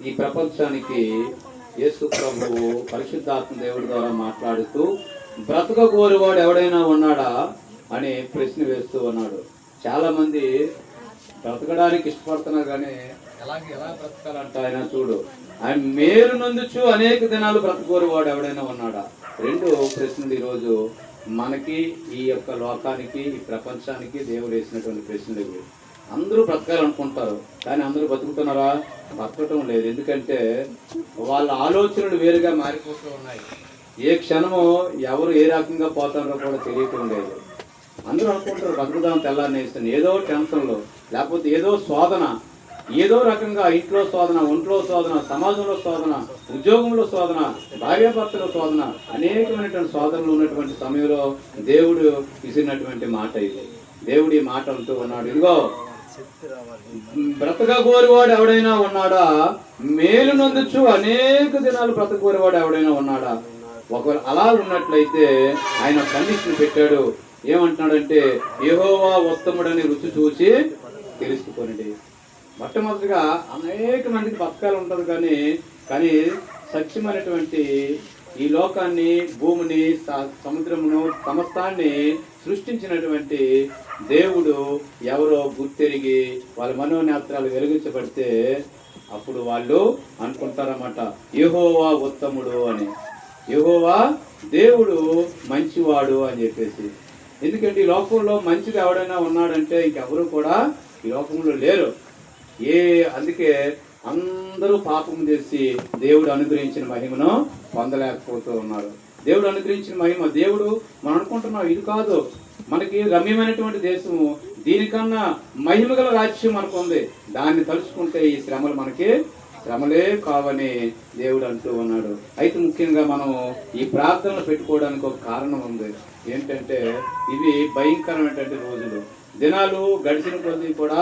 ఈ ప్రపంచానికి యేసు ప్రభువు పరిశుద్ధాత్మ దేవుడి ద్వారా మాట్లాడుతూ బ్రతక కోరువాడు ఎవడైనా ఉన్నాడా అని ప్రశ్న వేస్తూ ఉన్నాడు. చాలా మంది బ్రతకడానికి ఇష్టపడుతున్నారు, కానీ ఎలా బ్రతకాలంట ఆయన చూడు, ఆయన మేలు నందుచు అనేక దినాలు బ్రతకోరువాడు ఎవడైనా ఉన్నాడా? రెండు ప్రశ్నలు ఈరోజు మనకి, ఈ యొక్క లోకానికి, ఈ ప్రపంచానికి దేవుడు వేసినటువంటి ప్రశ్నలు ఇవి. అందరూ బ్రతకాలనుకుంటారు, కానీ అందరూ బతుకుతున్నారా? బ్రతకటం లేదు. ఎందుకంటే వాళ్ళ ఆలోచనలు వేరుగా మారిపోతూ ఉన్నాయి. ఏ క్షణము ఎవరు ఏ రకంగా పోతారో కూడా తెలియటం లేదు. అందరూ అనుకుంటారు బతుకుదాం తెల్లారనేస్తాను, ఏదో టెన్షన్లో, లేకపోతే ఏదో శోధన, ఏదో రకంగా ఇంట్లో శోధన, ఒంట్లో శోధన, సమాజంలో శోధన, ఉద్యోగంలో శోధన, భార్యాభర్తల శోధన, అనేకమైనటువంటి శోధనలు ఉన్నటువంటి సమయంలో దేవుడు ఇసినటువంటి మాట ఇది. దేవుడు ఈ మాట అంటూ ఉన్నాడు, ఇదిగో బ్రతక కోరువాడు ఎవడైనా ఉన్నాడా? మేలు నందుచు అనేక దినాలు బ్రతక కోరువాడు ఎవడైనా ఉన్నాడా? ఒకవేళ అలా ఉన్నట్లయితే ఆయన కండిషన్ పెట్టాడు. ఏమంటున్నాడంటే, యెహోవా ఉత్తముడని రుచి చూసి తెలుసుకొనండి. మొట్టమొదటిగా అనేక మందికి బతకాలు ఉంటుంది, కానీ సత్యమైనటువంటి ఈ లోకాన్ని, భూమిని, సముద్రమును, సమస్తాన్ని సృష్టించినటువంటి దేవుడు ఎవరో గుర్తెరిగి వాళ్ళ మనోనేత్రాలు వెలిగించబడితే అప్పుడు వాళ్ళు అనుకుంటారన్నమాట, యెహోవా ఉత్తముడు అని, యెహోవా దేవుడు మంచివాడు అని చెప్పేసి. ఎందుకంటే ఈ లోకంలో మంచిగా ఎవడైనా ఉన్నాడంటే ఇంకెవరు కూడా ఈ లోకంలో లేరు. అందుకే అందరూ పాపం చేసి దేవుడు అనుగ్రహించిన మహిమను పొందలేకపోతూ ఉన్నారు. దేవుడు అనుగ్రహించిన మహిమ, దేవుడు మనం అనుకుంటున్నాం ఇది కాదు, మనకి రమ్యమైనటువంటి దేశము, దీనికన్నా మహిమగల రాజ్యం మనకు ఉంది, దాన్ని తలుచుకుంటే ఈ శ్రమలు మనకి శ్రమలే కావని దేవుడు అంటూ ఉన్నాడు. అయితే ముఖ్యంగా మనం ఈ ప్రార్థనలు పెట్టుకోవడానికి ఒక కారణం ఉంది. ఏంటంటే ఇవి భయంకరమైనటువంటి రోజులు, దినాలు గడిచిన కొద్దీ కూడా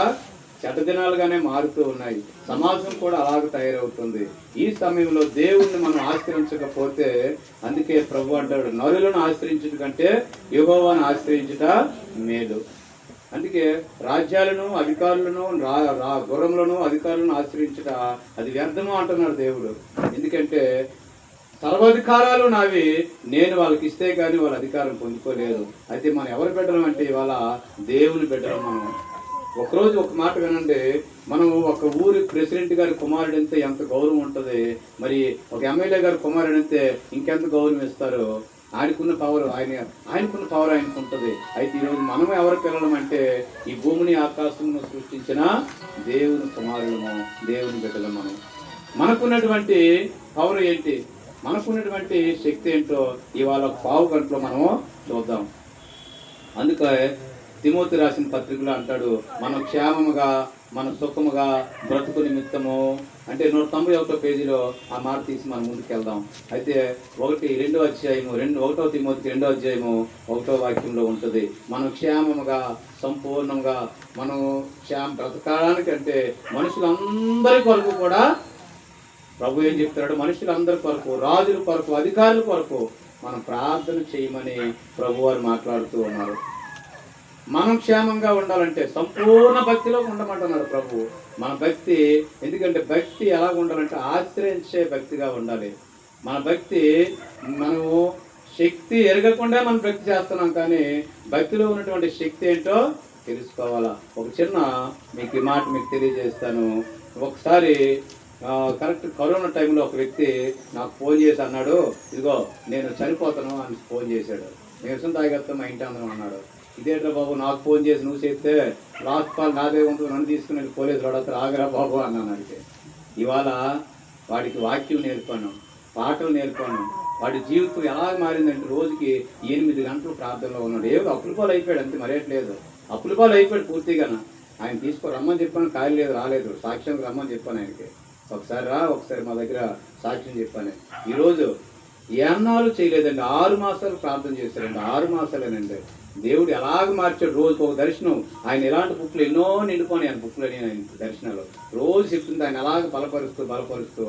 చెడ్డ దినాలుగానే మారుతూ ఉన్నాయి. సమాజం కూడా అలాగ తయారవుతుంది. ఈ సమయంలో దేవుణ్ణి మనం ఆశ్రయించకపోతే, అందుకే ప్రభు అంటాడు, నరులను ఆశ్రయించుట కంటే యెహోవాను ఆశ్రయించుట మేలు. అందుకే రాజ్యాలను, అధికారులను, గుర్రములను, అధికారులను ఆశ్రయించుట అది వ్యర్థము అంటున్నాడు దేవుడు. ఎందుకంటే సర్వాధికారాలు నావి, నేను వాళ్ళకి ఇస్తే కానీ వాళ్ళ అధికారం పొందుకోలేదు. అయితే మనం ఎవరి బిడ్డలం అంటే ఇవాళ దేవుని బిడ్డలం. మనం ఒకరోజు ఒక మాట వినండి, మనం ఒక ఊరి ప్రెసిడెంట్ గారి కుమారుడంతే ఎంత గౌరవం ఉంటుంది, మరి ఒక ఎమ్మెల్యే గారి కుమారుడంతే ఇంకెంత గౌరవం ఇస్తారు. ఆయనకున్న పవర్ ఆయనకున్న పవర్ ఆయనకు ఉంటుంది. అయితే ఈరోజు మనం ఎవరి పిల్లలం అంటే ఈ భూమిని, ఆకాశమును సృష్టించిన దేవుని కుమారులము, దేవుని బిడ్డలం. మనకున్నటువంటి పవర్ ఏంటి, మనకున్నటువంటి శక్తి ఏంటో ఇవాళ పావు గంటలో మనము చూద్దాం. అందుకే తిమోతి రాసిన పత్రికలో అంటాడు, మనం క్షేమముగా, మన సుఖముగా బ్రతుకు నిమిత్తము అంటే 191 పేజీలో ఆ మాట తీసి మనం ముందుకు వెళ్దాం. అయితే 1 అధ్యాయము 1 తిమోతికి 2వ అధ్యాయము 1వ వాక్యంలో ఉంటుంది, మనం క్షేమముగా, సంపూర్ణంగా మనం బ్రతకడానికి అంటే మనుషులందరి కొరకు కూడా ప్రభు ఏం చెప్తున్నాడు, మనుషులందరి కొరకు, రాజుల కొరకు, అధికారుల కొరకు మనం ప్రార్థన చేయమని ప్రభు వారు మాట్లాడుతూ ఉన్నారు. మనం క్షేమంగా ఉండాలంటే సంపూర్ణ భక్తిలో ఉండమంటున్నాడు ప్రభు. మన భక్తి, ఎందుకంటే భక్తి ఎలా ఉండాలంటే ఆశ్రయించే భక్తిగా ఉండాలి. మన భక్తి, మనము శక్తి ఎరగకుండా మనం భక్తి చేస్తున్నాం, కానీ భక్తిలో ఉన్నటువంటి శక్తి ఏంటో తెలుసుకోవాలా. ఒక చిన్న మీకు ఈ మాట మీకు తెలియజేస్తాను. ఒకసారి కరెక్ట్ కరోనా టైంలో ఒక వ్యక్తి నాకు ఫోన్ చేసి అన్నాడు, ఇదిగో నేను చనిపోతాను అని ఫోన్ చేశాడు. నేను తాగేస్తా మా ఇంటి అందరం అన్నాడు. ఇదేట్రా బాబు, నాకు ఫోన్ చేసి నువ్వు చెప్తే లాస్ట్ కాల్ నాదే ఉంటుంది, నన్ను తీసుకుని పోలీసు వాడు ఆగరా బాబు అన్నాను. అంటే ఇవాళ వాడికి వాక్యం నేర్పాను, పాటలు నేర్పాను. వాడి జీవితం ఎలా మారిందంటే రోజుకి 8 గంటలు ప్రార్థనలో ఉన్నాడు. ఏదో అప్పులపాలు అయిపోయాడు, అంతే, మరేట్లేదు. అప్పులపాలు అయిపోయాడు పూర్తిగా. ఆయన రమ్మని చెప్పాను, ఖాళీ లేదు, రాలేదు. సాక్ష్యానికి రమ్మని చెప్పాను ఆయనకి. ఒకసారి రా, ఒకసారి మా దగ్గర సాక్ష్యం చెప్పాను. ఈరోజు ఎన్నాళ్ళు చేయలేదండి, 6 మాసాలు ప్రార్థన చేశారండి. 6 మాసాలేనండి. దేవుడు ఎలాగ మార్చాడు. రోజుకు ఒక దర్శనం. ఆయన ఎలాంటి బుక్లు ఎన్నో నిండుకొని ఆయన బుక్లని, ఆయన దర్శనాలు రోజు చెప్తుంది. ఆయన అలాగ బలపరుస్తూ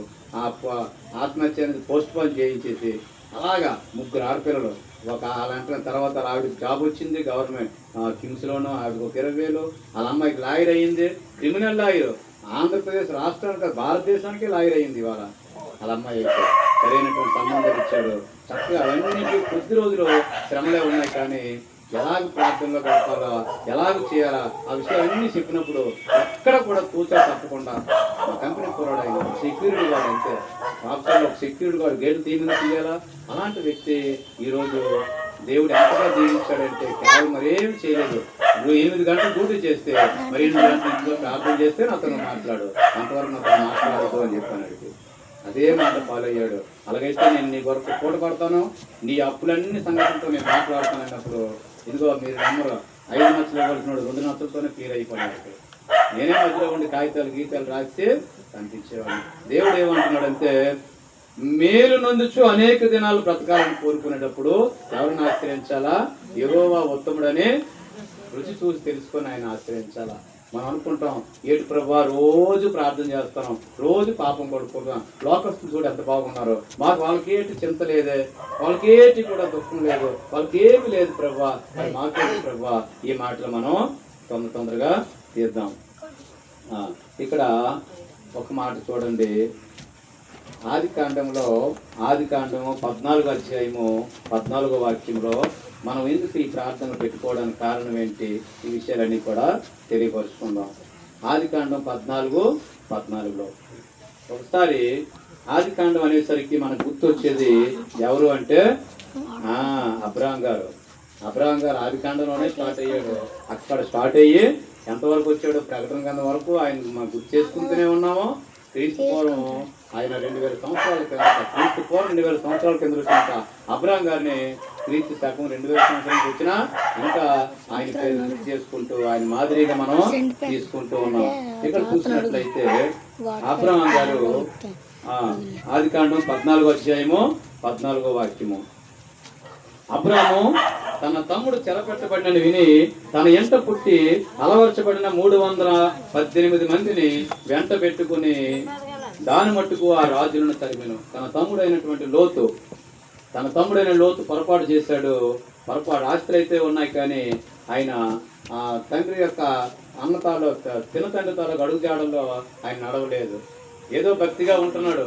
ఆత్మహత్య అనేది పోస్ట్ పోన్ చేయించేసి అలాగా 3 ఆడపిల్లలు, ఒక అలాంటి తర్వాత ఆవిడకి జాబ్ వచ్చింది గవర్నమెంట్ కిమ్స్లోనూ, ఆవిడకి ఒక 20,000, వాళ్ళ అమ్మాయికి లాయర్ అయ్యింది, క్రిమినల్ లాయర్. ఆంధ్రప్రదేశ్ రాష్ట్రానికి భారతదేశానికి లాయర్ అయింది ఇవాళ వాళ్ళ అమ్మాయి అయితే. సరైనటువంటి సంబంధం ఇచ్చాడు. చక్కగా అవన్నీ కొద్ది రోజులు శ్రమలే ఉన్నాయి, కానీ ఎలాగ ప్రార్థనలో గడపాలో ఎలాగ చేయాలా ఆ విషయాలన్నీ చెప్పినప్పుడు ఎక్కడ కూడా తూచా తప్పకుండా మా కంపెనీ పోరాడు ఆయన సెక్యూరిటీ గార్డ్, అంతే రాష్ట్రంలో ఒక సెక్యూరిటీ గార్డ్ గేట్లు తీయాలా. అలాంటి వ్యక్తి ఈరోజు దేవుడు ఎంతగా జీవించాడంటే కేవలం మరేమి చేయలేదు. నువ్వు 8 గంటలు డ్యూటీ చేస్తే మరి 8 గంటలు ఇంట్లో ప్రార్థన చేస్తే నాతో మాట్లాడు, అంతవరకు నాతో మాట్లాడదు అని చెప్పాను. అదే మాట ఫాలో అయ్యాడు. అలాగైతే నేను నీ కొరకు పూట పడతాను, నీ అప్పులన్నీ సంగతులతో నేను మాట్లాడుతాను అన్నప్పుడు ఇదిగో మీరు నమ్మరు, 5 నచ్చలు ఇవ్వాల్సినాడు 2 నచ్చలతోనే క్లియర్ అయిపోయాడు. నేనే మధ్యలో ఉండి గీతాలు రాస్తే కనిపించేవాడిని. దేవుడు ఏమంటున్నాడంటే మేలు నొందుచు అనేక దినాలు బ్రతకాలని కోరుకునేటప్పుడు ఎవరిని ఆశ్రయించాలా? యెహోవా ఉత్తముడని రుచి చూసి తెలుసుకొని ఆయన ఆశ్రయించాలా. మనం అనుకుంటాం ఏటి ప్రభా రోజు ప్రార్థన చేస్తాం, రోజు పాపం పడుకుంటాం, లోకస్తులు చూడు ఎంత బాగున్నారు, వాళ్ళకి ఏంటి చింత లేదే, వాళ్ళకి ఏంటి కూడా దుఃఖం లేదు, వాళ్ళకి ఏమి లేదు ప్రభా, మాకేంటి ప్రభా. ఈ మాటలు మనం తొందరగా తీద్దాం. ఇక్కడ ఒక మాట చూడండి, ఆదికాండము 14వ అధ్యాయము 14వ వాక్యంలో మనం ఎందుకు ఈ ప్రార్థన పెట్టుకోవడానికి కారణం ఏంటి, ఈ విషయాలన్నీ కూడా తెలియపరుచుకుందాం. ఆదికాండం 14:14లో ఒకసారి ఆదికాండం అనేసరికి మనకు గుర్తొచ్చేది ఎవరు అంటే అబ్రహాం గారు. ఆదికాండంలోనే స్టార్ట్ అయ్యాడు. అక్కడ స్టార్ట్ అయ్యి ఎంతవరకు వచ్చాడు? ప్రకటన గ్రంథం వరకు ఆయన మనం గుర్తు చేసుకుంటూనే ఉన్నాము. క్రీస్తు పూర్వం ఆయన 2000 సంవత్సరాల కింద వచ్చిన అబ్రహాం గారిని క్రీస్తు శకం 2000 సంవత్సరానికి వచ్చినా ఇంకా ఆయన పేరు చేసుకుంటూ ఆయన మాదిరిగా మనం తీసుకుంటూ ఉన్నాం. ఇక్కడ చూసినట్లయితే అబ్రహాం గారు ఆదికాండం 14వ అధ్యాయము 14వ వాక్యము, అబ్రాము తన తమ్ముడు చెరపెట్టబడినని విని తన ఎంట పుట్టి అలవర్చబడిన 318 మందిని వెంట పెట్టుకుని దాని మట్టుకు ఆ రాజులను తరిమెను. తన తమ్ముడైన లోతు పొరపాటు చేశాడు. ఆస్తులు అయితే ఉన్నాయి, కానీ ఆయన ఆ తండ్రి యొక్క తినతండ్రి తాలూకు అడుగుజాడల్లో ఆయన నడవలేదు. ఏదో భక్తిగా ఉంటున్నాడు,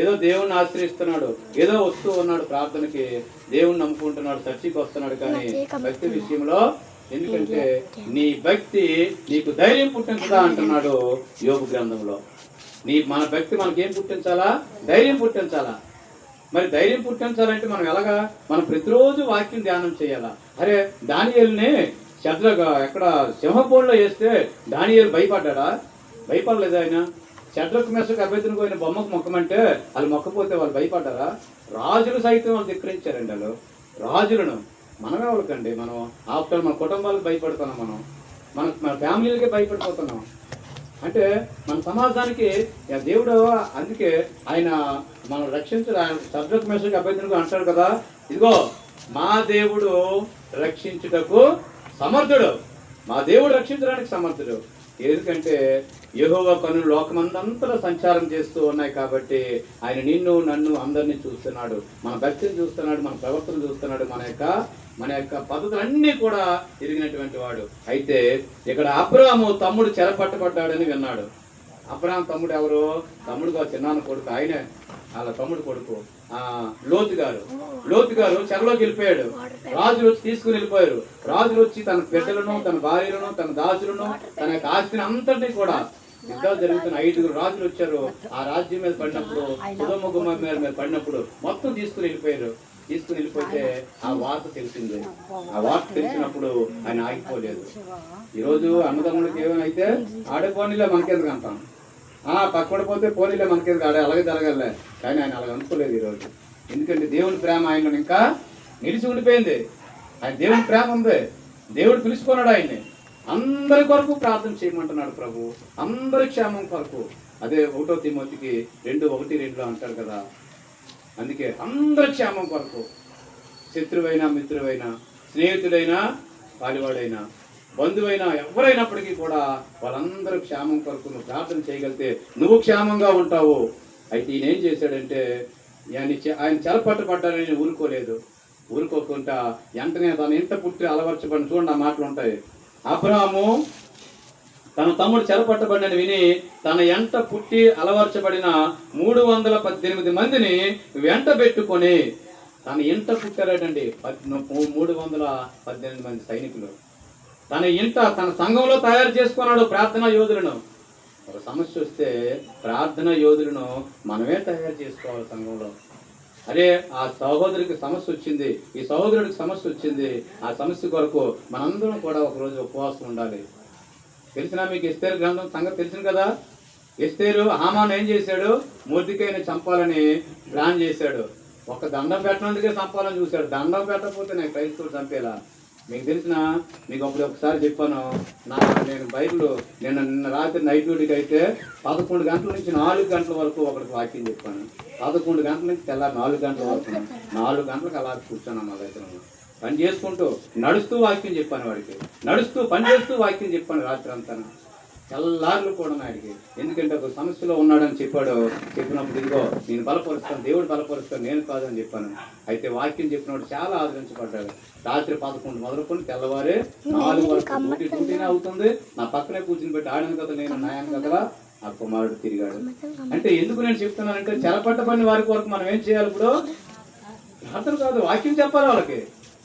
ఏదో దేవుణ్ణి ఆశ్రయిస్తున్నాడు, ఏదో వస్తూ ఉన్నాడు ప్రార్థనకి, దేవుణ్ణి నమ్ముకుంటున్నాడు, చర్చికి వస్తున్నాడు, కానీ భక్తి విషయంలో ఎందుకంటే నీ భక్తి నీకు ధైర్యం పుట్టించదా అంటున్నాడు యోబు గ్రంథంలో. మన భక్తి మనకేం పుట్టించాలా? ధైర్యం పుట్టించాలా. మరి ధైర్యం పుట్టించాలంటే మనం ఎలాగా? మనం ప్రతిరోజు వాక్యం ధ్యానం చేయాలా. అరే దానియేలుని ఎక్కడ సింహపోన్లో వేస్తే దానియేలు భయపడ్డా? భయపడలేదు. ఆయన షడ్రకు మెషకు అభ్యర్థిని పోయిన బొమ్మకు మొక్కమంటే వాళ్ళు మొక్కపోతే వాళ్ళు భయపడ్డారా? రాజులు సైతం వాళ్ళు ధిక్కరించారండి. వాళ్ళు రాజులను మనమే వాళ్ళకండి. మనం ఆఫ్టర్ మన కుటుంబాలకు భయపడుతున్నాం, మన ఫ్యామిలీలకే భయపడిపోతున్నాం. అంటే మన సమాజానికి దేవుడు అందుకే ఆయన మనం షడ్రకు మెషకు అభ్యర్థిని అంటాడు కదా, ఇదిగో మా దేవుడు రక్షించుటకు సమర్థుడు, మా దేవుడు రక్షించడానికి సమర్థుడు. ఎందుకంటే యెహోవా కన్నులు లోకమందంతలో సంచారం చేస్తూ ఉన్నాయి కాబట్టి ఆయన నిన్ను నన్ను అందరినీ చూస్తున్నాడు, మన భక్తిని చూస్తున్నాడు, మన ప్రవర్తన చూస్తున్నాడు, మన యొక్క పద్ధతులన్నీ కూడా తిరిగినటువంటి వాడు. అయితే ఇక్కడ అబ్రాహాము తమ్ముడు చెరపట్టబడ్డాడని విన్నాడు. అబ్రాహాం తమ్ముడు ఎవరు? తమ్ముడుగా చిన్నాన్న కొడుకు, ఆయనే వాళ్ళ తమ్ముడు కొడుకు లోతు గారు చెరలోకి వెళ్ళిపోయాడు. రాజులు వచ్చి తీసుకుని వెళ్ళిపోయారు. రాజులు వచ్చి తన బిడ్డలను, తన భార్యలను, తన దాసులను, తన యొక్క ఆస్తిని అంతటి కూడా యుద్ధాలు జరుగుతున్న 5 రాజులు వచ్చారు. ఆ రాజ్యం మీద పడినప్పుడు, కుటుంబ మీద పడినప్పుడు మొత్తం తీసుకుని వెళ్ళిపోతే ఆ వార్త తెలిసింది. ఆ వార్త తెలిసినప్పుడు ఆయన ఆగిపోలేదు. ఈరోజు అన్నదమ్ముడికి ఏమైతే ఆడిపోనీలే మనకెందుకు అంటాం, పక్కడిపోతే పోనీలే మనకేది ఆడే అలాగే జరగలే, కానీ ఆయన అలాగ అనుకోలేదు ఈరోజు. ఎందుకంటే దేవుని ప్రేమ ఆయనలో ఇంకా నిలిచి ఉండిపోయింది. ఆయన దేవుని ప్రేమ ఉంది. దేవుడు పిలుచుకున్నాడు ఆయన్ని. అందరి కొరకు ప్రార్థన చేయమంటున్నాడు ప్రభు, అందరి క్షేమం కొరకు. అదే 1 తిమోతికి 2:1-2 అంటారు కదా. అందుకే అందరి క్షేమం కొరకు, శత్రువైనా మిత్రువైనా, స్నేహితుడైనా పాలివాడైనా, బంధువైనా, ఎవరైనప్పటికీ కూడా వాళ్ళందరూ క్షేమం కొరకు నువ్వు ప్రార్థన చేయగలిగితే నువ్వు క్షేమంగా ఉంటావు. అయితే ఈయన ఏం చేశాడంటే ఆయన చెరపట్టబడ్డాడని తన తమ్ముడు చెరపట్టబడినని విని తన ఎంట పుట్టి అలవర్చబడిన 318 మందిని వెంట పెట్టుకొని, తన ఇంట పుట్టారటండి 318 మంది సైనికులు. తన ఇంట తన సంఘంలో తయారు చేసుకున్నాడు ప్రార్థనా యోధులను. ఒక సమస్య వస్తే ప్రార్థనా యోధులను మనమే తయారు చేసుకోవాలి సంఘంలో. అరే ఆ సహోదరికి సమస్య వచ్చింది, ఈ సహోదరుడికి సమస్య వచ్చింది, ఆ సమస్య కొరకు మనందరం కూడా ఒకరోజు ఉపవాసం ఉండాలి. తెలిసినా మీకు ఎస్తేరు గ్రంథం సంగతి తెలిసింది కదా. ఎస్తేరు హామాను ఏం చేశాడు? మొర్దెకైని చంపాలని ప్లాన్ చేశాడు. ఒక దండం పెట్టినందుకే చంపాలని చూశాడు. దండం పెట్టకపోతే నేను క్రైస్తవుడు చంపేలా. మీకు తెలిసిన, మీకు అప్పుడు ఒకసారి చెప్పాను, నేను బైబిల్ నిన్న రాత్రి నైట్ డ్యూటీకి అయితే 11 గంటల నుంచి 4 గంటల వరకు ఒకరికి వాక్యం చెప్పాను. 11 గంటల నుంచి తెల్లారి 4 గంటల వరకు 4 గంటలకు అలా కూర్చొని మా దగ్గర పని చేసుకుంటూ నడుస్తూ వాక్యం చెప్పాను వాడికి. నడుస్తూ పని చేస్తూ వాక్యం చెప్పాను రాత్రి అంతా. తెల్లారులు కూడా వాడికి. ఎందుకంటే ఒక సమస్యలో ఉన్నాడని చెప్పాడు. చెప్పినప్పుడు ఇదిగో నేను బలపరుస్తాను, దేవుడు బలపరుస్తాను, నేను కాదని చెప్పాను. అయితే వాక్యం చెప్పినప్పుడు చాలా ఆదరించబడ్డాడు. రాత్రి 11 మొదలుకొని తెల్లవారే 4 వరకు డ్యూటీనే అవుతుంది. నా పక్కనే కూర్చుని పెట్టి ఆడను కదా నేను నాయను కదా ఆ కుమారుడు తిరిగాడు. అంటే ఎందుకు నేను చెప్తున్నానంటే చెరపట్టబడిన వారికి వరకు మనం ఏం చేయాలి? ఇప్పుడు ప్రార్థన కాదు, వాక్యం చెప్పాలి వాళ్ళకి.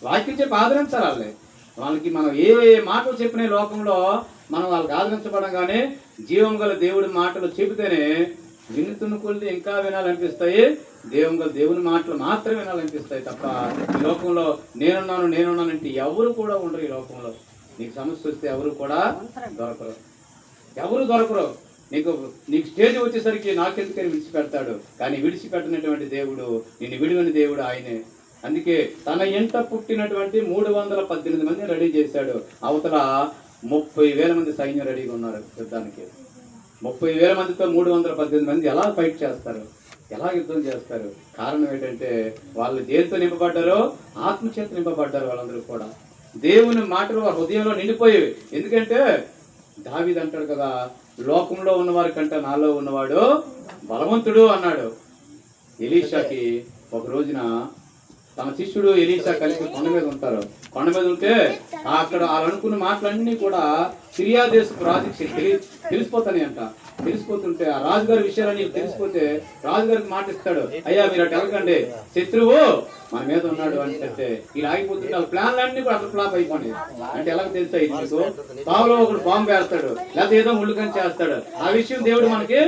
వాక్యం చెప్పి ఆదరించాలి వాళ్ళకి. మనం ఏ మాటలు చెప్పిన లోకంలో మనం వాళ్ళకి ఆదరించబడంగానే జీవం గల దేవుడి మాటలు చెబితేనే వినుతున్న కొద్ది ఇంకా వినాలనిపిస్తాయి. దేవుని మాటలు మాత్రమే వినాలనిపిస్తాయి తప్ప ఈ లోకంలో నేనున్నానంటే ఎవరు కూడా ఉండరు. ఈ లోకంలో నీకు సమస్య వస్తే ఎవరు కూడా దొరకరు. నీకు స్టేజ్ వచ్చేసరికి నాకెందుకని విడిచిపెడతాడు. కానీ విడిచిపెట్టినటువంటి దేవుడు, నిన్ను విడివని దేవుడు ఆయనే. అందుకే తన ఇంట పుట్టినటువంటి 318 మందిని రెడీ చేశాడు. అవతల 30,000 మంది సైన్యం రెడీగా ఉన్నారు యుద్ధానికి. 30,000 మందితో 318 మంది ఎలా ఫైట్ చేస్తారు? ఎలా యుద్ధం చేస్తారు? కారణం ఏంటంటే వాళ్ళు దేనితో నింపబడ్డారో? ఆత్మచేత నింపబడ్డారు. వాళ్ళందరూ కూడా దేవుని మాటలు వారి హృదయంలో నిండిపోయేవి. ఎందుకంటే దావీదు అంటాడు కదా, లోకంలో ఉన్నవారి కంటే నాలో ఉన్నవాడు బలవంతుడు అన్నాడు. ఎలీషాకి ఒక రోజున తన శిష్యుడు ఎలీషా కలిసి కొండ మీద ఉంటారు. కొండ మీద ఉంటే అక్కడ వాళ్ళు అనుకున్న మాటలన్నీ కూడా సిరియా దేశపు రాజుకి తెలిసిపోతాయి అంట. తెలిసిపోతుంటే ఆ రాజుగారి విషయాలన్నీ తెలిసిపోతే రాజుగారికి మాట ఇస్తాడు, అయ్యా మీరు అటు వెళ్ళకండి, శత్రువు మన మీద ఉన్నాడు అని చెప్తే ఇలా ఆగిపోతుంటే వాళ్ళ ప్లాన్లన్నీ కూడా అసలు ఫ్లాప్ అయిపోయి. అంటే ఎలా తెలుసా ఇది మీకు? తావులో ఒకడు బాంబు వేస్తాడు, లేకపోతే ఏదో ముళ్ళుకని చేస్తాడు. ఆ విషయం దేవుడు మనకి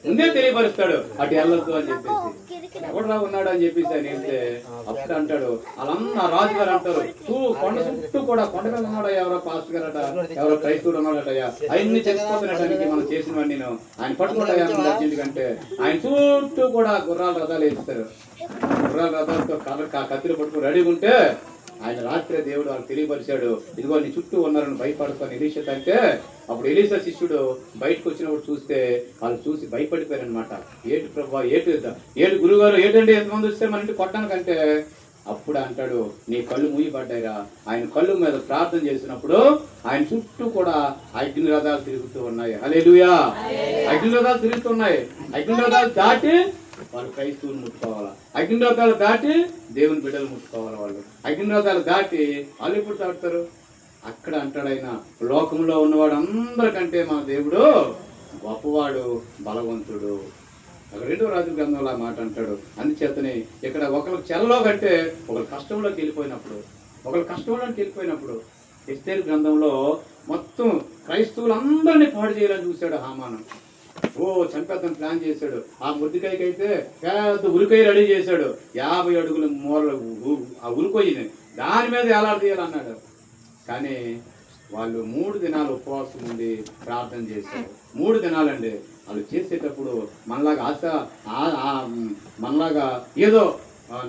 ముందే తెలియపరుస్తాడు, అటు వెళ్ళొద్దు అని చెప్పేసి. ఎవడలా ఉన్నాడు అని చెప్పేసి ఆయన వెళ్తే అప్పుడు అంటాడు, వాళ్ళంతా రాజుగారు అంటారు, కొండ చుట్టూ కూడా కొండ మీద ఉన్నాడు ఎవరో పాస్ట్ గారట, ఎవరో క్రైస్తవుడు ఉన్నాడటయ్యా, అవన్నీ చచ్చిపోతున్నటానికి మనం చేసినవాడిని నేను ఆయన పట్టుకుంటాయా అర్జెంటుకంటే ఆయన చుట్టూ కూడా గుర్రాల రథాలు వేస్తారు. గుర్రాల రథాలతో కత్తిలు పట్టుకుని రెడీగా ఉంటే ఆయన రాత్రి దేవుడు వాళ్ళకి తెలియపరిచాడు, ఇదిగో నీ చుట్టూ ఉన్నారని భయపడుతాను ఎలీషా అంటే. అప్పుడు ఎలీషా శిష్యుడు బయటకు వచ్చినప్పుడు చూస్తే వాళ్ళు చూసి భయపడిపోయారు అనమాట. ఏటు ప్రభా, ఏటు గురుగారు, ఏంటంటే ఎంతమంది వస్తే మన ఇంటి కొట్టడానికంటే అప్పుడు అంటాడు, నీ కళ్ళు మూయబడ్డాయిరా. ఆయన కళ్ళు మీద ప్రార్థన చేసినప్పుడు ఆయన చుట్టూ కూడా అగ్ని రథాలు తిరుగుతూ ఉన్నాయి. హల్లెలూయా! అగ్ని రథాలు తిరుగుతున్నాయి. అగ్ని రథాలు దాటి వాళ్ళు క్రైస్తవులు ముట్టుకోవాలా, అగ్ని రథాలు దాటి దేవుని బిడ్డలు ముట్టుకోవాలి. వాళ్ళు అగ్ని రథాలు దాటి వాళ్ళు ఎప్పుడు దాటుతారు? అక్కడ అంటాడు ఆయన, లోకంలో ఉన్నవాడు అందరికంటే మన దేవుడు గొప్పవాడు, బలవంతుడు. అక్కడ 2వ రాజుల గ్రంథంలో ఆ మాట అంటాడు. అందుచేతనే ఇక్కడ ఒకరికి చెరలో కంటే ఒకరు కష్టంలోకి వెళ్ళిపోయినప్పుడు ఎస్తేరు గ్రంథంలో మొత్తం క్రైస్తవులందరినీ పాడు చేయాలని చూశాడు హామాను. చంపేద్దాం ప్లాన్ చేశాడు. ఆ ముద్దికాయకి అయితే పెద్ద ఉరికాయ రెడీ చేశాడు. 50 అడుగుల మూరలు ఆ ఉరికొయ్యని దాని మీద ఎలాడదీయాలన్నాడు. కానీ వాళ్ళు 3 దినాలు ఉపవాసం ఉండి ప్రార్థన చేశారు. 3 దినాలండి. వాళ్ళు చేసేటప్పుడు మనలాగా ఏదో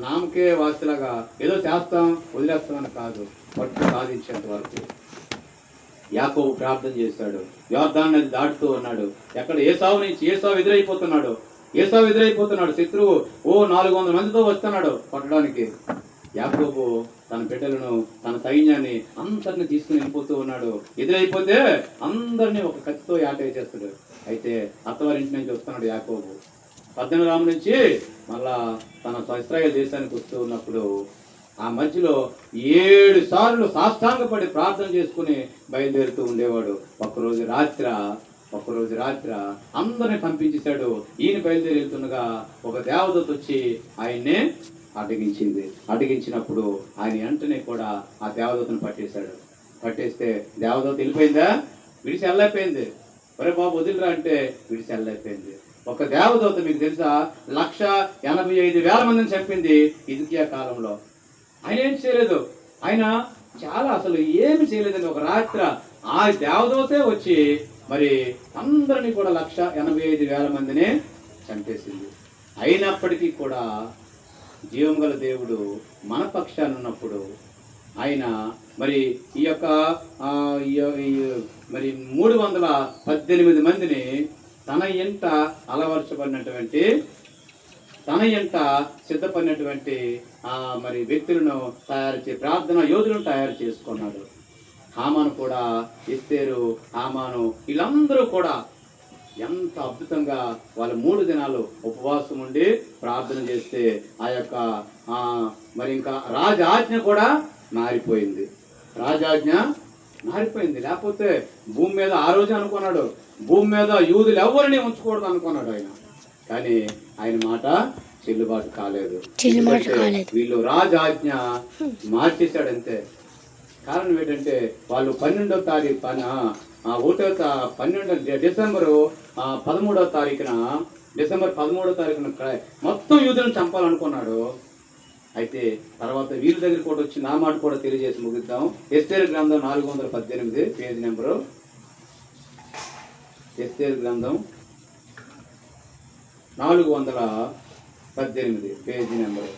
నామకే వాసిలాగా ఏదో చేస్తాం వదిలేస్తామని కాదు, పట్టు సాధించేంత వరకు. యాకోబు ప్రార్థన చేశాడు. యోర్దాను నది దాటుతూ ఉన్నాడు. ఎక్కడ ఏసావు ఎదురైపోతున్నాడు. శత్రువు 400 మందితో వస్తున్నాడు కొట్టడానికి. యాకోబు తన బిడ్డలను, తన సైన్యాన్ని అందరిని తీసుకుని వెళ్ళిపోతూ ఉన్నాడు. ఎదురైపోతే అందరినీ ఒక కత్తితో యాటై చేస్తాడు. అయితే అత్తవారింటి నుంచి వస్తున్నాడు యాకోబు. 18 నుంచి మళ్ళా తన ఇశ్రాయేలు దేశానికి వస్తూ ఉన్నప్పుడు ఆ మధ్యలో 7 సార్లు సాష్టాంగపడి ప్రార్థన చేసుకుని బయలుదేరుతూ ఉండేవాడు. ఒక్కరోజు రాత్రి అందరిని పంపించేశాడు. ఈయన బయలుదేరి వెళ్తుండగా ఒక దేవదూత వచ్చి ఆయన్నే అడ్డగించినప్పుడు ఆయన వెంటనే కూడా ఆ దేవదూతను పట్టేస్తే దేవదూత వెళ్ళిపోయిందా? విడిచి వెళ్ళైపోయింది. ఒరే బాబు వదిలిరా అంటే విడిచి వెళ్ళైపోయింది. ఒక దేవదూత మీకు తెలుసా 1,85,000 మందిని చంపింది హిజ్కియా కాలంలో. ఆయన ఏం చేయలేదు, ఆయన అసలు ఏమి చేయలేదండి. ఒక రాత్రి ఆ దేవదూతే వచ్చి మరి అందరినీ కూడా 1,85,000 మందిని చంపేసింది. అయినప్పటికీ కూడా జీవం గల దేవుడు మన పక్షాన ఉన్నప్పుడు ఆయన మరి ఈ యొక్క మరి 318 మందిని తన ఎంట అలవర్చబడినటువంటి సిద్ధపడినటువంటి మరి వ్యక్తులను ప్రార్థన యోధులను తయారు చేసుకున్నాడు. హామాను కూడా, ఎస్తేరు, హామాను వీళ్ళందరూ కూడా ఎంత అద్భుతంగా వాళ్ళు 3 దినాలు ఉపవాసం ఉండి ప్రార్థన చేస్తే ఆ యొక్క మరి ఇంకా రాజాజ్ఞ కూడా మారిపోయింది. లేకపోతే భూమి మీద ఆ రోజు అనుకున్నాడు, భూమి మీద యూదులు ఎవరిని ఉంచకూడదు అనుకున్నాడు ఆయన. కానీ ఆయన మాట చెల్లుబాటు కాలేదు. వీళ్ళు రాజాజ్ఞ మార్చేశాడు అంతే. కారణం ఏంటంటే వాళ్ళు 12వ తారీఖు డిసెంబర్ 13వ తారీఖున మొత్తం యూదులను చంపాలనుకున్నాడు. అయితే తర్వాత వీళ్ళ దగ్గర కూడా వచ్చి నా మాట కూడా తెలియజేసి ముగిద్దాం. ఎస్తేరు గ్రంథం 418 పేజీ నెంబరు. ఎస్తేరు గ్రంథం 418 పేజీ నెంబరు.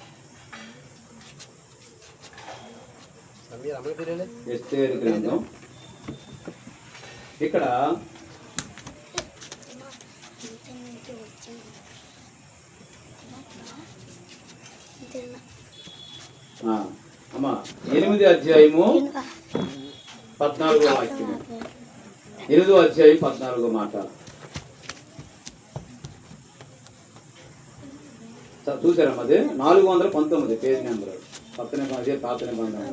ఎస్తేరు గ్రంథం ఇక్కడ అమ్మా 8వ అధ్యాయము 14వ వాక్యము. 8వ అధ్యాయం 14వ మాట చూసారమ్మా. అదే 419 పేజీ నెంబర్. అదే పాత నిబంధన.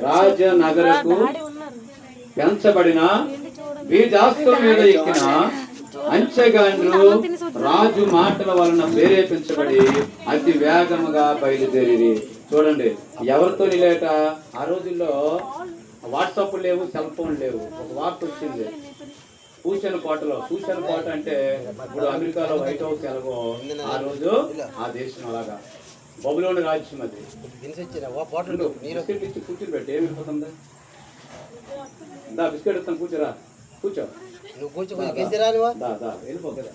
రాజనగరకు పెంచబడిన బీజాస్తుల మీద ఎక్కిన అంచెగాండ్రు రాజు మాటల వలన ప్రేరేపించబడి అతి వేగముగా బయలుదేరి. చూడండి, ఎవరితో నిలేట. ఆ రోజుల్లో వాట్సాప్ లేవు, సెల్ ఫోన్ లేవు. ఒక వార్త వచ్చింది సూచన కోట అంటే ఇప్పుడు అమెరికాలో వైట్ హౌస్ ఎలాగో ఆ రోజు ఆ దేశం అలాగా బబులోని రాజ్యం. అది బిస్కెట్ ఇచ్చి కూర్చుని పెట్టి ఏమి వెళ్ళిపోతుందా? బిస్కెట్ ఇస్తాను, కూర్చోరా, కూర్చో. వెళ్ళిపో కదా.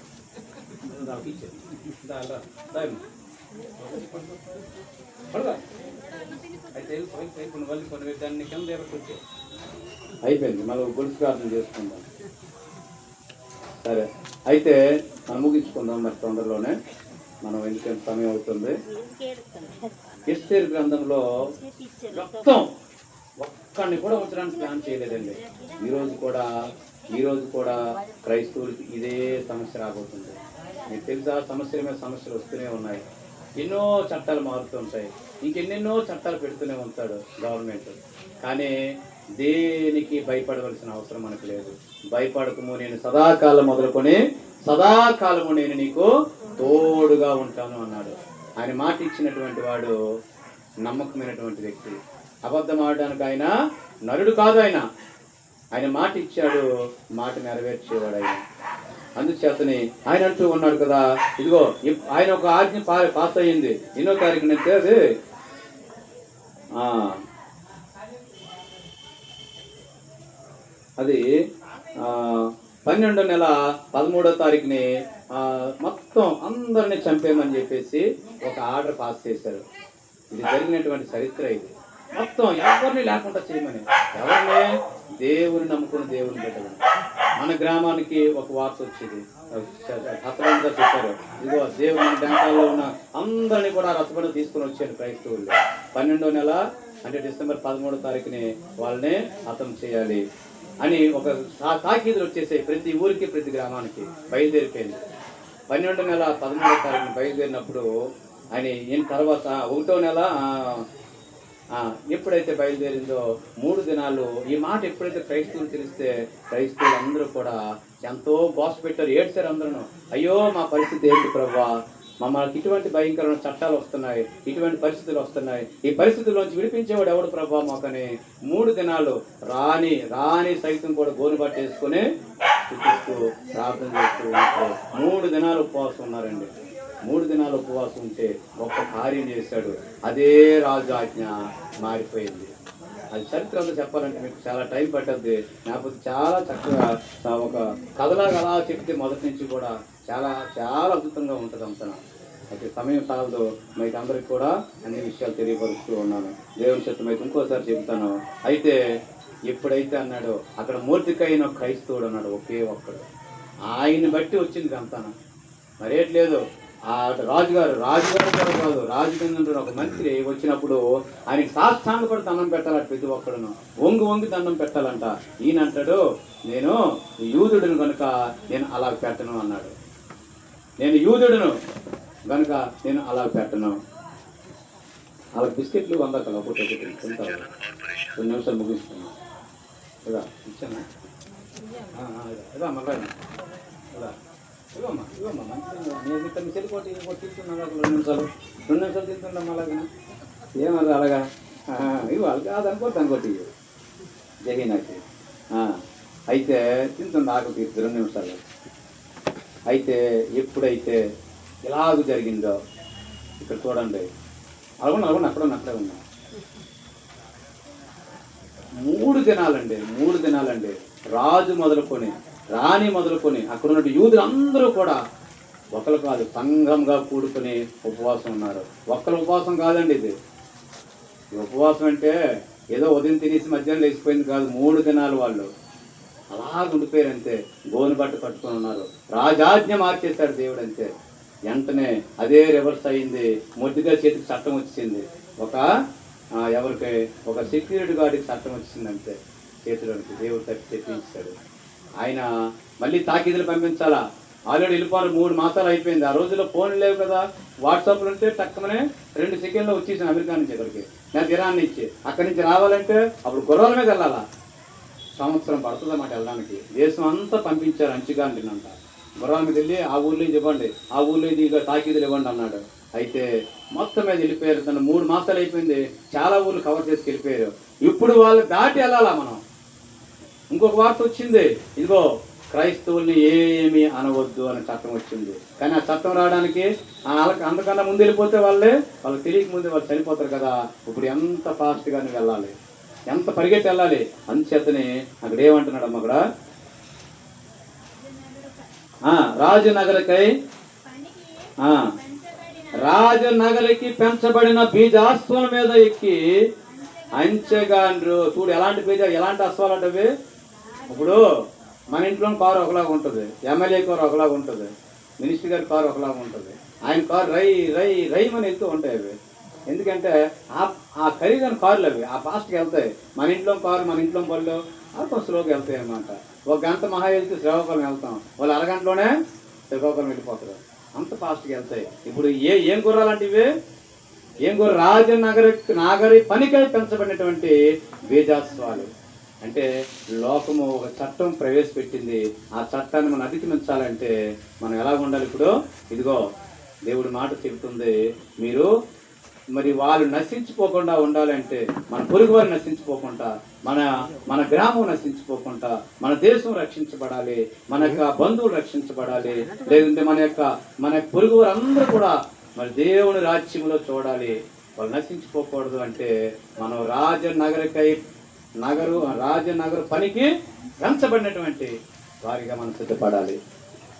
అయితే కొన్ని దాన్ని కింద కూర్చో. అయిపోయింది, మళ్ళీ గొలుసు ప్రార్థన చేసుకుందాం. సరే, అయితే మనం ముగించుకుందాం మరి తొందరలోనే, మనం ఎందుకంటే సమయం అవుతుంది. ఎస్తేరు గ్రంథంలో మొత్తం ఒక్కడిని కూడా ఉంచడానికి ప్లాన్ చేయలేదండి. ఈరోజు కూడా క్రైస్తవులకి ఇదే సమస్య రాబోతుంది. మీకు తెలుసా, సమస్యల మీద సమస్యలు వస్తూనే ఉన్నాయి. ఎన్నో చట్టాలు మారుతుంటాయి, ఇంకెన్నెన్నో చట్టాలు పెడుతూనే ఉంటాడు గవర్నమెంట్. కానీ దేనికి భయపడవలసిన అవసరం మనకు లేదు. భయపడకము, నేను సదాకాలం మొదలుకొని సదాకాలము నేను నీకు తోడుగా ఉంటాను అన్నాడు. ఆయన మాట ఇచ్చినటువంటి వాడు నమ్మకమైనటువంటి వ్యక్తి. అబద్ధం ఆడడానికి ఆయన నరుడు కాదు. ఆయన మాట ఇచ్చాడు, మాట నెరవేర్చేవాడు ఆయన. అందుచేతని ఆయన అంటూ ఉన్నాడు కదా, ఇదిగో ఆయన ఒక ఆజ్ఞ పాస్ అయ్యింది. 8వ తారీఖున అది 12వ నెల 13వ తారీఖుని మొత్తం అందరిని చంపేయమని చెప్పేసి ఒక ఆర్డర్ పాస్ చేశారు. ఇది జరిగినటువంటి చరిత్ర. ఇది మొత్తం ఎవరిని లేకుండా చేయమని. ఎవరిని? దేవుని నమ్ముకుని దేవుని పెట్టమని. మన గ్రామానికి ఒక వార్త వచ్చేది, హతబంగా చెప్పారు. ఇదిగో దేవుని బ్యాంకాల్లో ఉన్న అందరినీ కూడా రసబండ తీసుకుని వచ్చారు క్రైస్తవులు. 12వ నెల అంటే డిసెంబర్ 13వ తారీఖుని వాళ్ళని హతం చేయాలి అని ఒక తాకీదులు వచ్చేసాయి. ప్రతి ఊరికి, ప్రతి గ్రామానికి బయలుదేరిపోయింది. 12వ నెల 13వ తారీఖున బయలుదేరినప్పుడు అని ఈయన తర్వాత 1వ నెల ఎప్పుడైతే బయలుదేరిందో 3 దినాలు ఈ మాట ఎప్పుడైతే క్రైస్తవులు తెలిస్తే క్రైస్తవులు అందరూ కూడా ఎంతో బాస్ పెట్టారు, ఏడ్చారు అందరూ. అయ్యో మా పరిస్థితి ఏంటి ప్రభువా, మమ్మల్ని ఇటువంటి భయంకరమైన చట్టాలు వస్తున్నాయి, ఇటువంటి పరిస్థితులు వస్తున్నాయి, ఈ పరిస్థితుల్లోంచి విడిపించేవాడు ఎవడు ప్రభా మాకని 3 దినాలు రాని సైతం కూడా గోను పట్టేసుకుని చూపిస్తూ ప్రార్థన చేస్తూ 3 దినాలు ఉపవాసం ఉన్నారండి. 3 దినాలు ఉపవాసం ఉంటే గొప్ప కార్యం చేశాడు. అదే రాజు ఆజ్ఞ మారిపోయింది. అది చరిత్ర అంతా చెప్పాలంటే మీకు చాలా టైం పట్టద్ది, లేకపోతే చాలా చక్కగా ఒక కథలాగా అలా చెప్తే మొదటి నుంచి కూడా చాలా చాలా అద్భుతంగా ఉంటుంది అంతా. అయితే సమయం సాలదు, మీకు అందరికి కూడా అన్ని విషయాలు తెలియపరుస్తూ ఉన్నాను. దేవుని చిత్తం అయితే ఇంకోసారి చెబుతాను. అయితే ఎప్పుడైతే అన్నాడో అక్కడ మూర్తికైన క్రైస్తవుడు అన్నాడు, ఒకే ఒక్కడు. ఆయన్ని బట్టి వచ్చింది అంతా, మరేట్లేదు. ఆ రాజుగారు కూడా కాదు, రాజు కింద ఒక మంత్రి వచ్చినప్పుడు ఆయనకి సాష్టాంగ పడి దండం పెట్టాలంట. ప్రతి ఒక్కడును వంగి దండం పెట్టాలంట. ఈయన అంటాడు, నేను యూదుడును కనుక నేను అలా పెట్టను అన్నాడు. నేను యూదుడును కనుక నేను అలా పెట్టను. అలా బిస్కెట్లు 100 ఒకటి తింటారు. 2 నిమిషాలు ముగిస్తున్నాను. ఇదా ఇచ్చానా? ఇదా మళ్ళీ ఇవ్వమ్మా మంచిగా నేను ఇక్కడ చెల్లిపోతే తీసుకున్నాను. 2 నిమిషాలు తింటున్నాం. అలాగా ఏమన్నా అలాగా ఇవ్వాలి కాదనుకోటి అనుకోటి జగీనాకి. అయితే తింటుండ ఆకు తీర్చి 2 నిమిషాలు. అయితే ఎప్పుడైతే ఇలాగ జరిగిందో ఇక్కడ చూడండి, అలాగ అక్కడే ఉన్నా 3 దినాలండి. రాజు మొదలుకొని రాణి మొదలుకొని అక్కడ ఉన్న యూదులందరూ కూడా ఒకరు కాదు సంఘంగా కూడుకుని ఉపవాసం ఉన్నారు. ఒక్కరు ఉపవాసం కాదండి ఇది. ఈ ఉపవాసం అంటే ఏదో ఉదయం తినేసి మధ్యాహ్నం లేచిపోయింది కాదు. 3 దినాలు వాళ్ళు అలా ఉండిపోయారు అంతే. గోను బట్ట కట్టుకొని ఉన్నారు. రాజాజ్ఞ మార్చేశాడు దేవుడు అంతే. వెంటనే అదే రివర్స్ అయింది. మొద్దుగా చేతికి చట్టం వచ్చింది. ఎవరికి ఒక సెక్యూరిటీ గార్డుకి చట్టం వచ్చింది అంతే. చేతిలోనికి దేవుడు తెప్పించాడు. ఆయన మళ్ళీ తాకీదులు పంపించాలా. ఆల్రెడీ వెళ్ళిపోవాలి, 3 మాసాలు అయిపోయింది. ఆ రోజుల్లో ఫోన్లు లేవు కదా, వాట్సాప్లు ఉంటే టక్కమనే 2 సెకండ్లో వచ్చేసాను అమెరికా నుంచి ఇక్కడికి, నాకు ఇరాన్ నుంచి. అక్కడి నుంచి రావాలంటే అప్పుడు గుర్రాల మీద వెళ్ళాలా, సంవత్సరం పడుతుంది అన్నమాట వెళ్ళడానికి. దేశం అంతా పంపించారు అంచుగా అంటున్నంత. గుర్రాల మీద వెళ్ళి ఆ ఊర్లో ఇది ఇవ్వండి, ఆ ఊర్లో ఇది తాకీదులు ఇవ్వండి అన్నాడు. అయితే మొత్తం మీద వెళ్ళిపోయారు. తను 3 మాసాలు అయిపోయింది, చాలా ఊర్లు కవర్ చేసి వెళ్ళిపోయారు. ఇప్పుడు వాళ్ళు దాటి వెళ్ళాలా మనం. ఇంకొక వార్త వచ్చింది, ఇదిగో క్రైస్తవుల్ని ఏమీ అనవద్దు అనే చట్టం వచ్చింది. కానీ ఆ చట్టం రావడానికి అంతకన్నా ముందు వెళ్ళిపోతే వాళ్ళకి తెలియక ముందే వాళ్ళు చనిపోతారు కదా. ఇప్పుడు ఎంత ఫాస్ట్గానే వెళ్ళాలి, ఎంత పరిగెత్తి వెళ్ళాలి. అందుచేతనే అక్కడ ఏమంటున్నాడమ్మ, అక్కడ రాజనగరికి పెంచబడిన బీజాశ్వం మీద ఎక్కి అంచెగాండ్రు. చూడు ఎలాంటి అశ్వాలు అంటే, ఇప్పుడు మన ఇంట్లో కారు ఒకలాగా ఉంటుంది, ఎమ్మెల్యే కారు ఒకలాగా ఉంటుంది, మినిస్టర్ గారి కారు ఒకలాగా ఉంటుంది. ఆయన కారు రై అని వెళ్తూ ఉంటాయి అవి. ఎందుకంటే ఆ ఖరీదైన కార్లు అవి ఆ ఫాస్ట్గా వెళ్తాయి. మన ఇంట్లో కారు, మన ఇంట్లో బళ్ళు కొంచెం స్లోగా వెళ్తాయి అన్నమాట. 1 గంట మహా వెళ్తే శ్రీకాకుళం వెళ్తాం, వాళ్ళు అరగంటలోనే శ్రీకాకుళం వెళ్ళిపోతారు. అంత ఫాస్ట్గా వెళ్తాయి. ఇప్పుడు ఏం గుర్రాలంటే ఇవి, ఏం గుర్ర రాజనగరి పనికై పెంచబడినటువంటి బీజాశ్వాలు. అంటే లోకము ఒక చట్టం ప్రవేశపెట్టింది. ఆ చట్టాన్ని మనం అధిగమించాలంటే మనం ఎలా ఉండాలి? ఇప్పుడు ఇదిగో దేవుడి మాట చెబుతుంది, మీరు మరి వాళ్ళు నశించిపోకుండా ఉండాలంటే, మన పొరుగు వారు నశించిపోకుండా, మన గ్రామం నశించిపోకుండా, మన దేశం రక్షించబడాలి, మన యొక్క బంధువులు రక్షించబడాలి, లేదంటే మన పొరుగు వారు అందరూ కూడా మరి దేవుని రాజ్యంలో చూడాలి. వాళ్ళు నశించిపోకూడదు అంటే మనం రాజనగరు పనికి పెంచబడినటువంటి వారిగా మనం సిద్ధపడాలి.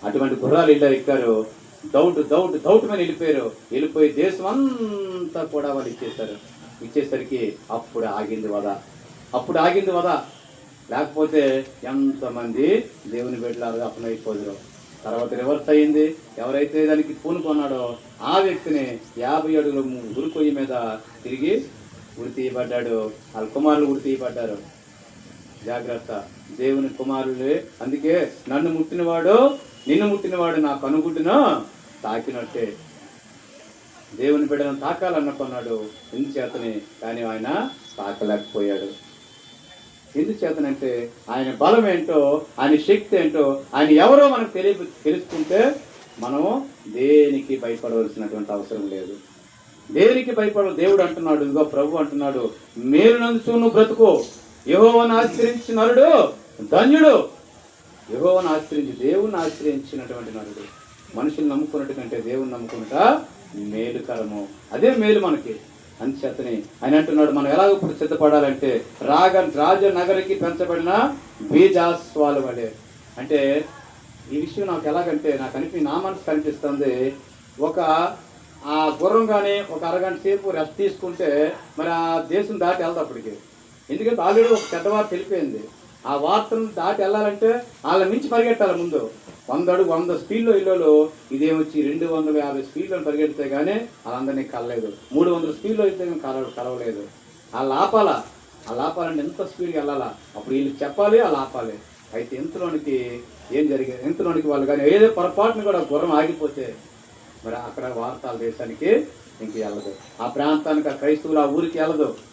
అటువంటి గుర్రాలు ఇళ్ళ ఎక్కారు, దౌట్ మీద వెళ్ళిపోయి దేశం అంతా కూడా వాళ్ళు ఇచ్చేసరికి అప్పుడు ఆగింది వద. లేకపోతే ఎంతమంది దేవుని బిడ్డలు అపనైపోదురు. తర్వాత రివర్స్ అయింది. ఎవరైతే దానికి పూనుకున్నాడో ఆ వ్యక్తిని 50 అడుగుల గురికొయ్యి మీద తిరిగి ఉరి తీయబడ్డాడు. వాళ్ళ కుమారులు ఉరి తీయబడ్డారు. జాగ్రత్త, దేవుని కుమారులే. అందుకే నిన్ను ముట్టినవాడు నా కనుగుడ్డును తాకినట్టే. దేవుని బిడ్డను తాకాలనుకున్నాడు. ఎందుచేతని కానీ ఆయన తాకలేకపోయాడు. ఎందుచేతనంటే ఆయన బలం ఏంటో, ఆయన శక్తి ఏంటో, ఆయన ఎవరో మనకు తెలుసుకుంటే మనము దేనికి భయపడవలసినటువంటి అవసరం లేదు. దేనికి భయపడవు. దేవుడు అంటున్నాడు, ఇదిగో ప్రభు అంటున్నాడు, మేలు నందుచు నువ్వు బ్రతుకు, యెహోవాను ఆశ్రయించిన నరుడు ధన్యుడు. యెహోవాను ఆశ్రయించి దేవుని ఆశ్రయించినటువంటి నరుడు. మనుషులు నమ్ముకున్నట్టు కంటే దేవుని నమ్ముకున్నట మేలుకరము. అదే మేలు మనకి. అంచేతని ఆయన అంటున్నాడు, మనం ఎలాగ ఇప్పుడు సిద్ధపడాలంటే రాజనగరికి పెంచబడిన బీజాస్వాల వలె. అంటే ఈ విషయం నాకు ఎలాగంటే నా మనసు కనిపిస్తుంది. ఆ గుర్రం కానీ ఒక అరగంట సేపు రెస్ట్ తీసుకుంటే మరి ఆ దేశం దాటి వెళ్తా అప్పటికి. ఎందుకంటే ఆల్రెడీ ఒక పెద్ద వార్త తెలిపోయింది. ఆ వార్తను దాటి వెళ్ళాలంటే వాళ్ళ మించి పరిగెట్టాలి. ముందు 100 స్పీడ్లో ఇల్లు ఇదేమొచ్చి 250 స్పీడ్లో పరిగెడితే కానీ వాళ్ళందరినీ కలలేదు. 300 స్పీడ్లో అయితే కలవలేదు. వాళ్ళు ఆపాలంటే ఎంత స్పీడ్గా వెళ్ళాలా, అప్పుడు వీళ్ళు చెప్పాలి, వాళ్ళు ఆపాలి. అయితే ఇంతలోనికి ఏం జరిగింది, ఇంతలోనికి వాళ్ళు కానీ ఏదో పొరపాటును కూడా గుర్రం ఆగిపోతే మరి అక్కడ వార్తల దేశానికి ఇంక వెళ్ళదు. ఆ ప్రాంతానికి ఆ క్రైస్తవులు ఆ ఊరికి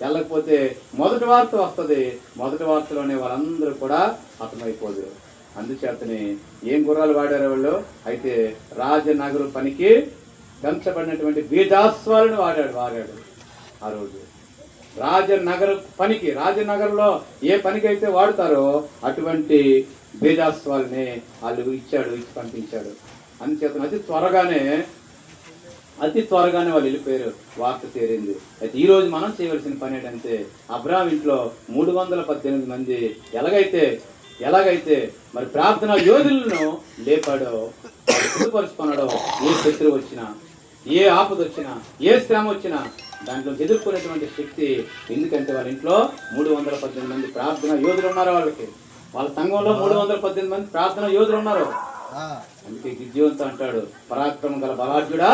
వెళ్ళకపోతే మొదటి వార్త వస్తుంది. మొదటి వార్తలోనే వాళ్ళందరూ కూడా హతమైపోదురు. అందుచేతని ఏం గుర్రాలు వాడారు వాళ్ళు? అయితే రాజనగరు పనికి పెంచబడినటువంటి బీజాస్వాలను వాడాడు ఆ రోజు. రాజనగర్లో ఏ పనికి అయితే వాడతారో అటువంటి బీజాస్వాలని వాళ్ళు ఇచ్చి పంపించాడు. అందుచేత అతి త్వరగానే వాళ్ళు వెళ్ళిపోయారు. వార్త చేరింది. అయితే ఈరోజు మనం చేయవలసిన పని ఏంటంటే అబ్రాహాం ఇంట్లో 318 మంది ఎలాగైతే మరి ప్రార్థనా యోధులను లేపాడో, సిద్ధపరుచుకున్నాడో, ఏ శత్రువు వచ్చినా, ఏ ఆపద వచ్చినా, ఏ శ్రమ వచ్చినా దాంట్లో ఎదుర్కొనేటువంటి శక్తి. ఎందుకంటే వాళ్ళ ఇంట్లో 318 మంది ప్రార్థనా యోధులు ఉన్నారు. వాళ్ళ సంఘంలో 318 మంది ప్రార్థనా యోధులు ఉన్నారు. అందుకే గిద్యోనుతో అంటాడు, పరాక్రమం గల బలాఢ్యుడా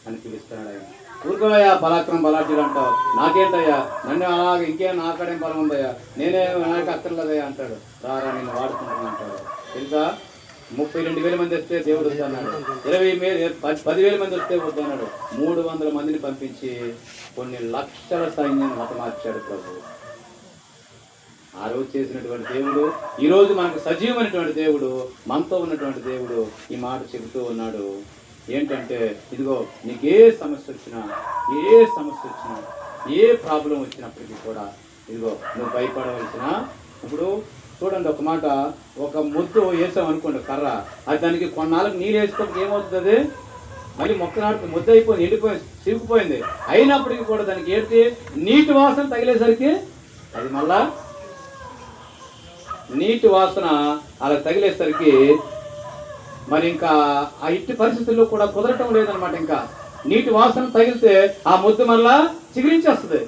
అని పిలుస్తున్నాడు. ఆయన ఊరుకోవయ్యా, పరాక్రమం బలాఢ్యుడు అంటావు, నాకేంటయ్యా, నన్ను అలాగే ఇంకేం నాకడేం బలం ఉందయ్యా, నాకు అక్కర్లేదయ్యా అంటాడు. రారా నేను వాడుకుంటున్నా అంటాడు. తెలుసా, 32,000 మంది వస్తే దేవుడు వద్దన్నాడు, 10,000 మంది వస్తే వద్దన్నాడు. 300 మందిని పంపించి కొన్ని లక్షల సైన్యాన్ని హతమార్చాడు ప్రభు. ఆ రోజు చేసినటువంటి దేవుడు ఈ రోజు మనకు సజీవమైనటువంటి దేవుడు, మనతో ఉన్నటువంటి దేవుడు ఈ మాట చెబుతూ ఉన్నాడు. ఏంటంటే ఇదిగో నీకు ఏ సమస్య వచ్చినా, ఏ ప్రాబ్లం వచ్చినప్పటికీ కూడా ఇదిగో నువ్వు భయపడవలసిన. ఇప్పుడు చూడండి, ఒక మాట, ఒక ముద్దు వేసాం అనుకోండి కర్ర, అది దానికి కొన్నాళ్ళకి నీరు వేసుకోక ఏమవుతుంది, మళ్ళీ మొక్కనాడికి ముద్ద అయిపోయింది, ఎండిపోయింది, చిరిగిపోయింది. అయినప్పటికీ కూడా దానికి ఏంటి నీటి వాసన తగిలేసరికి అది మళ్ళా నీటి వాసన అలా తగిలేసరికి మరి ఇంకా ఆ ఇట్టి పరిస్థితుల్లో కూడా కుదరటం లేదనమాట. ఇంకా నీటి వాసన తగిలితే ఆ ముద్ద మళ్ళా చిగురించేస్తుంది.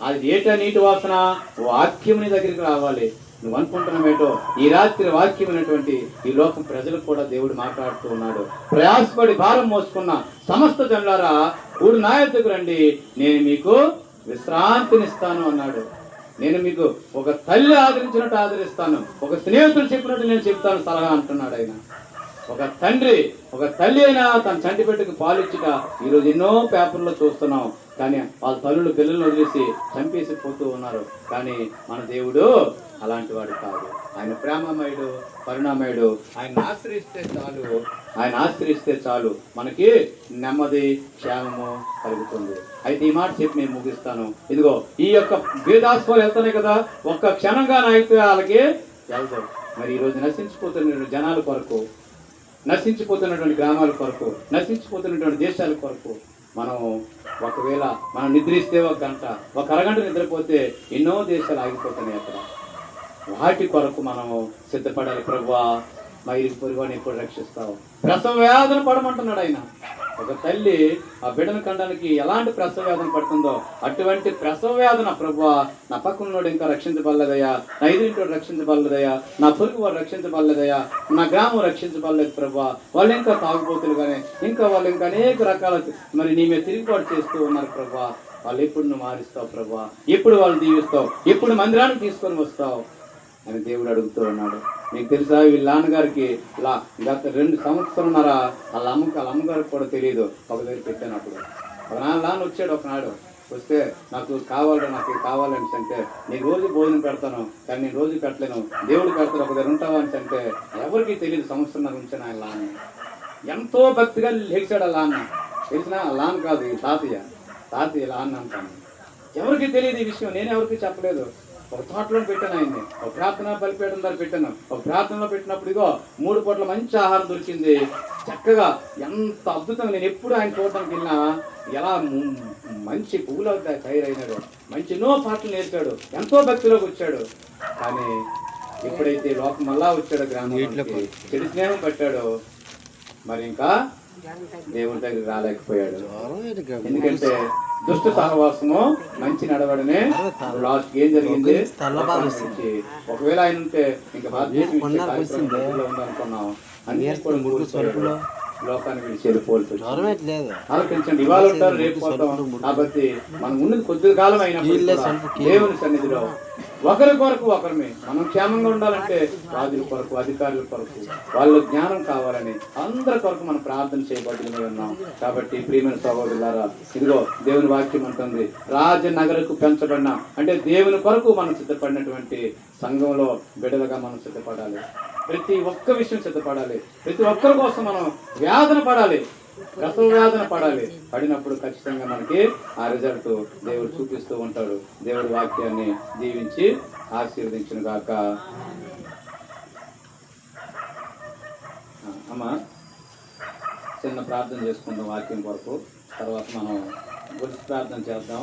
అది ఏటా నీటి వాసన? వాక్యం నీ దగ్గరికి రావాలి. నువ్వు అనుకుంటున్నావేటో ఈ రాత్రి వాక్యమైనటువంటి ఈ లోకం ప్రజలకు కూడా దేవుడు మాట్లాడుతూ ఉన్నాడు. ప్రయాసపడి భారం మోసుకున్న సమస్త జనులారా కూడి నా యొద్దకు రండి, నేను మీకు విశ్రాంతినిస్తాను అన్నాడు. నేను మీకు ఒక తల్లి ఆదరించినట్టు ఆదరిస్తాను, ఒక స్నేహితుడు చెప్పినట్టు నేను చెప్తాను సలహా అంటున్నాడు ఆయన. ఒక తల్లి అయినా తన చంటి బిడ్డకు పాలిచ్చుట ఈరోజు ఎన్నో పేపర్లో చూస్తున్నాం. కానీ వాళ్ళ తల్లులు పిల్లలను వదిలేసి చంపేసి పోతూ ఉన్నారు. కానీ మన దేవుడు అలాంటి వాడు కాదు. ఆయన ప్రేమమయుడు, కరుణామయుడు. ఆయన ఆశ్రయిస్తే చాలు మనకి నెమ్మది, క్షేమము కలుగుతుంది. అయితే ఈ మాట చెప్పి నేను ముగిస్తాను. ఇదిగో ఈ యొక్క బీదాస్వాలు వెళ్తున్నాయి కదా, ఒక్క క్షణంగా అయితే వాళ్ళకి వెళ్తారు. మరి ఈరోజు నశించిపోతున్న జనాల కొరకు, నశించిపోతున్నటువంటి గ్రామాల కొరకు, నశించిపోతున్నటువంటి దేశాల కొరకు ఒకవేళ మనం నిద్రిస్తే ఒక గంట, ఒక అరగంట నిద్రపోతే ఎన్నో దేశాలు ఆగిపోతున్నాయి. అక్కడ వాటి కొరకు మనము సిద్ధపడాలి. ప్రభువా మా ఇరుగు పొరుగుని ఎప్పుడు రక్షిస్తావు? ప్రసవ వేదన పడమంటున్నాడు ఆయన. ఒక తల్లి ఆ బిడ్డను కండానికి ఎలాంటి ప్రసవ వేదన పడుతుందో అటువంటి ప్రసవ వేదన ప్రభువా నా పక్కనోడు ఇంకా రక్షించబడలేదయ్యా, నా ఎదురింటోడు రక్షించబడలేదయ్యా, నా పొరుగు వాడు రక్షించబడలేదయ్యా, నా గ్రామం రక్షించబడలేదు ప్రభువా, వాళ్ళు ఇంకా తాగుబోతులు కానీ వాళ్ళు ఇంకా అనేక రకాల మరి నీ మీద తిరుగుబాటు చేస్తూ ఉన్నారు ప్రభువా. వాళ్ళు ఎప్పుడు నువ్వు మారుస్తావు ప్రభువా, ఎప్పుడు వాళ్ళు దీవిస్తావు, ఎప్పుడు మందిరానికి తీసుకొని వస్తావు అని దేవుడు అడుగుతూ ఉన్నాడు. మీకు తెలుసా వీళ్ళ నాన్నగారికి గత 2 సంవత్సరాలున్నర వాళ్ళ అమ్మగారికి కూడా తెలియదు ఒక దగ్గర పెట్టానప్పుడు. ఒక నాన్న వచ్చాడు ఒకనాడు, వస్తే నాకు కావాలని అంటే నీకు రోజు భోజనం పెడతాను కానీ నేను రోజు పెట్టలేను, దేవుడు పెడతాను ఒక దగ్గర ఉంటావా అని అంటే ఎవరికి తెలియదు. సంవత్సరం ఉంచాను ఆయన లాన్న. ఎంతో భక్తిగా లేచాడు ఆ లాన్న. తెలిసినా ఆ లాన్న కాదు, ఈ తాతయ్య లాన్న అంటాను. ఎవరికి తెలియదు ఈ విషయం, నేను ఎవరికి చెప్పలేదు. ఒక తోటలో పెట్టాను ఆయన్ని, ఒక ప్రార్థన బలిపీఠం దగ్గర పెట్టాను. ఒక ప్రార్థనలో పెట్టినప్పుడు ఇగో 3 పూట్ల మంచి ఆహారం దొరికింది చక్కగా. ఎంత అద్భుతంగా, నేను ఎప్పుడు ఆయన చూడడానికి వెళ్ళినా ఎలా మంచి పువ్వులు తయారైనాడు, మంచి ఎన్నో పాటలు నేర్చాడు, ఎంతో భక్తిలోకి వచ్చాడు. కానీ ఎప్పుడైతే లోకం మళ్ళా వచ్చాడో గ్రామంలోకి, చెడు స్నేహం పట్టాడు, మరి ఇంకా దేవుడి దగ్గర రాలేకపోయాడు. ఎందుకంటే దుష్ట సహవాసము మంచి నడవడమే లాస్ట్ ఏం జరిగింది. ఒకవేళ ఆయన ఉంటే ఇంకా ఉందనుకున్నాం, లోకానికి విడిచేది పోల్చు. ఆలోచించండి, ఇవాళ ఉంటారు రేపు పోతాం. కాబట్టి మనం ఉన్నది కొద్ది కాలం అయినప్పుడు దేవుని సన్నిధిలో ఒకరి కొరకు ఒకరమే మనం క్షేమంగా ఉండాలంటే రాజుల కొరకు, అధికారుల కొరకు, వాళ్ళ జ్ఞానం కావాలని అందరి కొరకు మనం ప్రార్థన చేయబడుతూనే ఉన్నాం. కాబట్టి ప్రియమైన సహోదరులారా, ఇదిగో దేవుని వాక్యం ఉంటుంది, రాజనగరకు పెంచబడిన అంటే దేవుని కొరకు మనం సిద్ధపడినటువంటి సంఘంలో బిడ్డలుగా మనం సిద్ధపడాలి. ప్రతి ఒక్క విషయం సిద్ధపడాలి. ప్రతి ఒక్కరి కోసం మనం వేదన పడాలి, వేదన పడాలి. పడినప్పుడు ఖచ్చితంగా మనకి ఆ రిజల్ట్ దేవుడు చూపిస్తూ ఉంటాడు. దేవుడి వాక్యాన్ని దీవించి ఆశీర్వదించును గాక. అమ్మా చిన్న ప్రార్థన చేసుకుందాం వాక్యం కొరకు, తర్వాత మనం గురించి ప్రార్థన చేద్దాం.